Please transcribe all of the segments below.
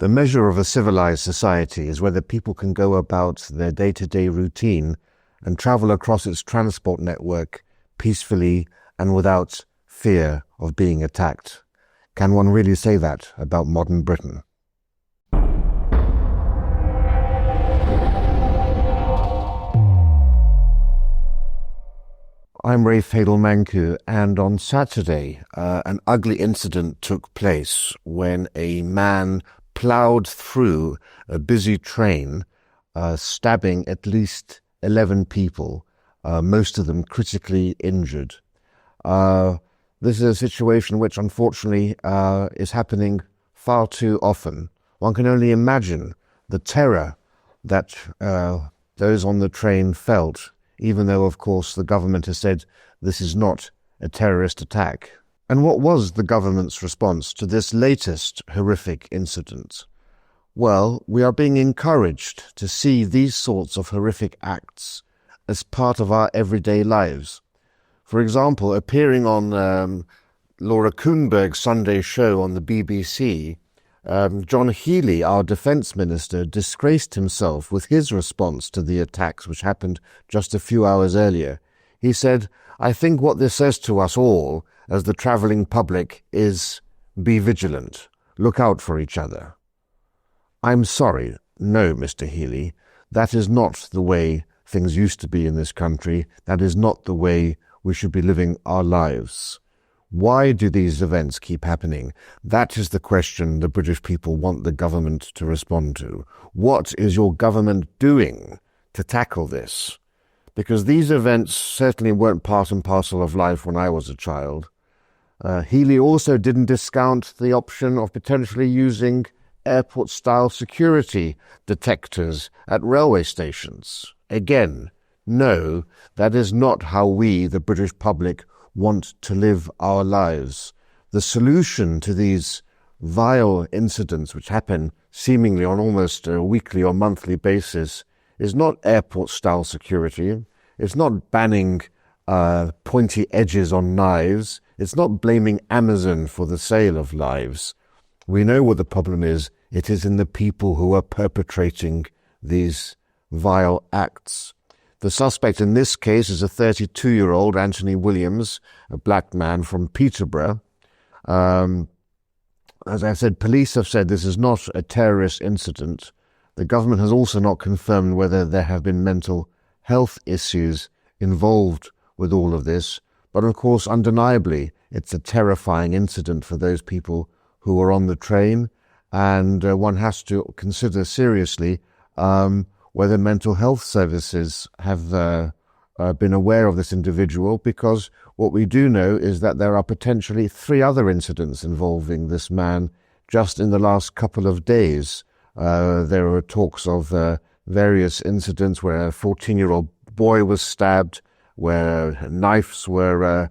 The measure of a civilized society is whether people can go about their day-to-day routine and travel across its transport network peacefully and without fear of being attacked. Can one really say that about modern Britain? I'm Rafe Hadel-Manku, and on Saturday, an ugly incident took place when a man ploughed through a busy train, stabbing at least 11 people, most of them critically injured. This is a situation which, unfortunately, is happening far too often. One can only imagine the terror that those on the train felt, even though, of course, the government has said this is not a terrorist attack. And what was the government's response to this latest horrific incident? Well, we are being encouraged to see these sorts of horrific acts as part of our everyday lives. For example, appearing on Laura Kuenberg's Sunday show on the BBC, John Healey, our defence minister, disgraced himself with his response to the attacks which happened just a few hours earlier. He said, "I think what this says to us all as the travelling public is be vigilant, look out for each other." I'm sorry, no, Mr. Healey, that is not the way things used to be in this country. That is not the way we should be living our lives. Why do these events keep happening? That is the question the British people want the government to respond to. What is your government doing to tackle this? Because these events certainly weren't part and parcel of life when I was a child. Healey also didn't discount the option of potentially using airport-style security detectors at railway stations. Again, no, that is not how we, the British public, want to live our lives. The solution to these vile incidents which happen seemingly on almost a weekly or monthly basis is not airport-style security. It's not banning pointy edges on knives. It's not blaming Amazon for the sale of lives. We know what the problem is. It is in the people who are perpetrating these vile acts. The suspect in this case is a 32-year-old Anthony Williams, a black man from Peterborough. As I said, police have said this is not a terrorist incident. The government has also not confirmed whether there have been mental health issues involved with all of this. But of course, undeniably, it's a terrifying incident for those people who are on the train, and one has to consider seriously whether mental health services have been aware of this individual, because what we do know is that there are potentially 3 other incidents involving this man just in the last couple of days. There are talks of various incidents where a 14-year-old boy was stabbed, where knives were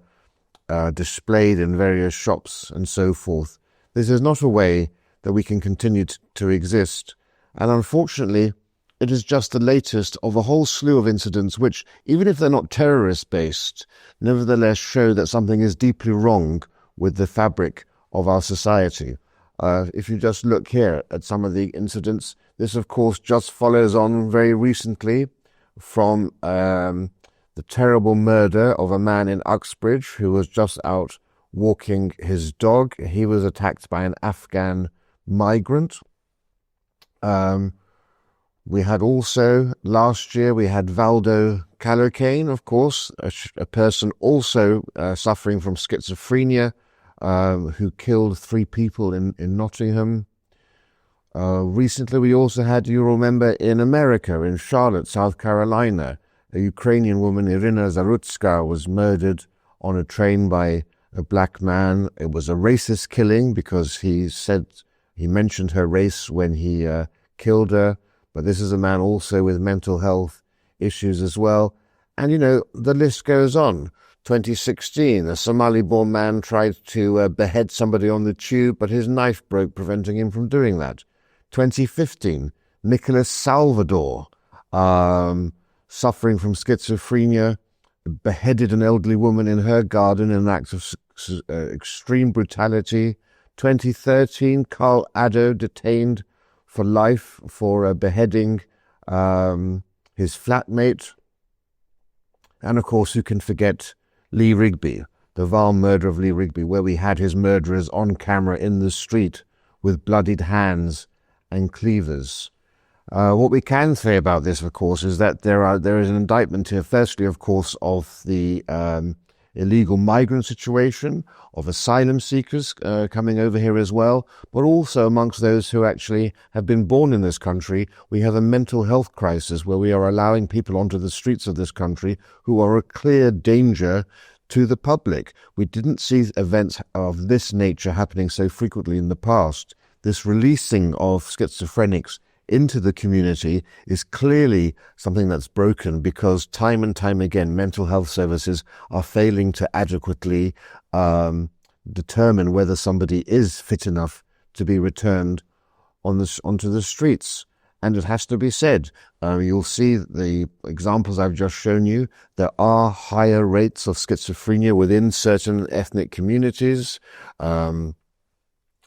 displayed in various shops and so forth. This is not a way that we can continue to exist. And unfortunately, it is just the latest of a whole slew of incidents which, even if they're not terrorist-based, nevertheless show that something is deeply wrong with the fabric of our society. If you just look here at some of the incidents, this of course just follows on very recently from the terrible murder of a man in Uxbridge who was just out walking his dog. He was attacked by an Afghan migrant. We had also, last year, we had Valdo Calocane, of course, a person also suffering from schizophrenia, who killed 3 people in Nottingham. Recently, we also had, you remember, in America, in Charlotte, South Carolina, a Ukrainian woman, Irina Zarutska, was murdered on a train by a black man. It was a racist killing because he mentioned her race when he killed her. But this is a man also with mental health issues as well. And, you know, the list goes on. 2016, a Somali-born man tried to behead somebody on the tube, but his knife broke, preventing him from doing that. 2015, Nicholas Salvador, suffering from schizophrenia, beheaded an elderly woman in her garden in an act of extreme brutality. 2013, Carl Addo detained for life for beheading his flatmate. And of course, who can forget Lee Rigby, the vile murder of Lee Rigby, where we had his murderers on camera in the street with bloodied hands and cleavers. What we can say about this, of course, is that there is an indictment here, firstly, of course, of the illegal migrant situation, of asylum seekers coming over here as well, but also amongst those who actually have been born in this country. We have a mental health crisis where we are allowing people onto the streets of this country who are a clear danger to the public. We didn't see events of this nature happening so frequently in the past. This releasing of schizophrenics into the community is clearly something that's broken, because time and time again mental health services are failing to adequately determine whether somebody is fit enough to be returned onto the streets. And it has to be said, you'll see the examples I've just shown you, there are higher rates of schizophrenia within certain ethnic communities.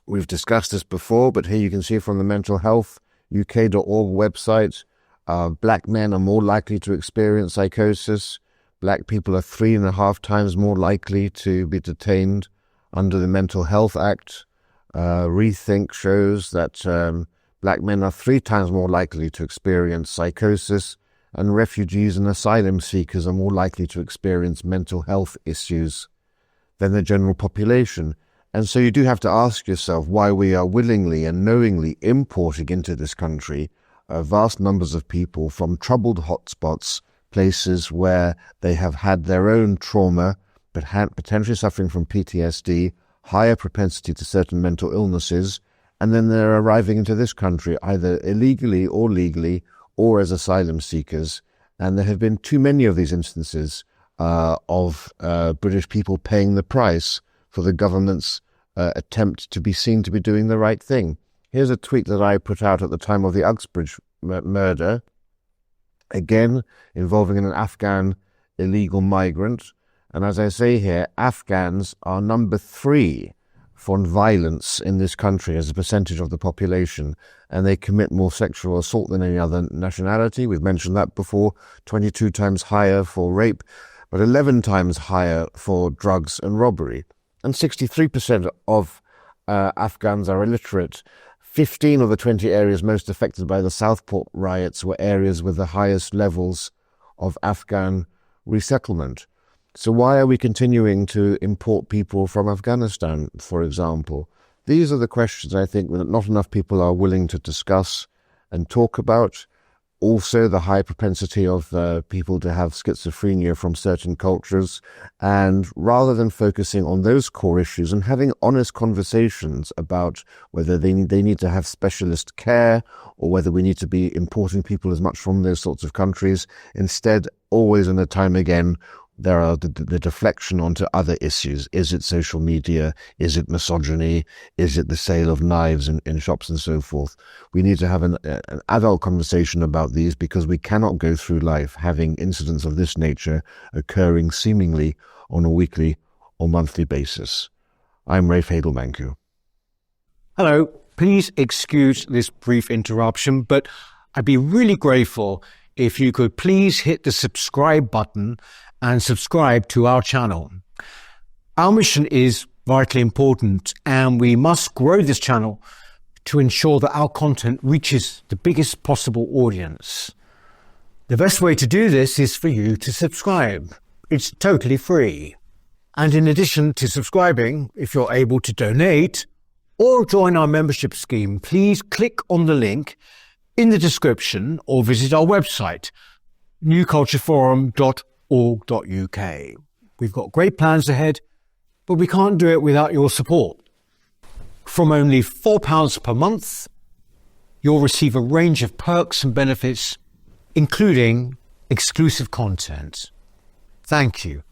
We've discussed this before, but here you can see from the mental health UK.org website, black men are more likely to experience psychosis. Black people are 3.5 times more likely to be detained under the Mental Health Act. Rethink shows that black men are 3 times more likely to experience psychosis, and refugees and asylum seekers are more likely to experience mental health issues than the general population. And so you do have to ask yourself why we are willingly and knowingly importing into this country vast numbers of people from troubled hotspots, places where they have had their own trauma, but potentially suffering from PTSD, higher propensity to certain mental illnesses, and then they're arriving into this country either illegally or legally or as asylum seekers. And there have been too many of these instances of British people paying the price for the government's attempt to be seen to be doing the right thing. Here's a tweet that I put out at the time of the Uxbridge murder, again involving an Afghan illegal migrant. And as I say here, Afghans are number 3 for violence in this country as a percentage of the population, and they commit more sexual assault than any other nationality. We've mentioned that before, 22 times higher for rape, but 11 times higher for drugs and robbery. And 63% of Afghans are illiterate. 15 of the 20 areas most affected by the Southport riots were areas with the highest levels of Afghan resettlement. So why are we continuing to import people from Afghanistan, for example? These are the questions I think that not enough people are willing to discuss and talk about. Also, the high propensity of people to have schizophrenia from certain cultures. And rather than focusing on those core issues and having honest conversations about whether they need to have specialist care or whether we need to be importing people as much from those sorts of countries, instead, always and a time again, there are the deflection onto other issues. Is it social media? Is it misogyny? Is it the sale of knives in shops and so forth? We need to have an adult conversation about these, because we cannot go through life having incidents of this nature occurring seemingly on a weekly or monthly basis. I'm Rafe Hadelmanku. Hello. Please excuse this brief interruption, but I'd be really grateful if you could please hit the subscribe button and subscribe to our channel. Our mission is vitally important, and we must grow this channel to ensure that our content reaches the biggest possible audience. The best way to do this is for you to subscribe. It's totally free. And in addition to subscribing, if you're able to donate or join our membership scheme, please click on the link in the description or visit our website, newcultureforum.org.uk. We've got great plans ahead, but we can't do it without your support. From only £4 per month, you'll receive a range of perks and benefits, including exclusive content. Thank you.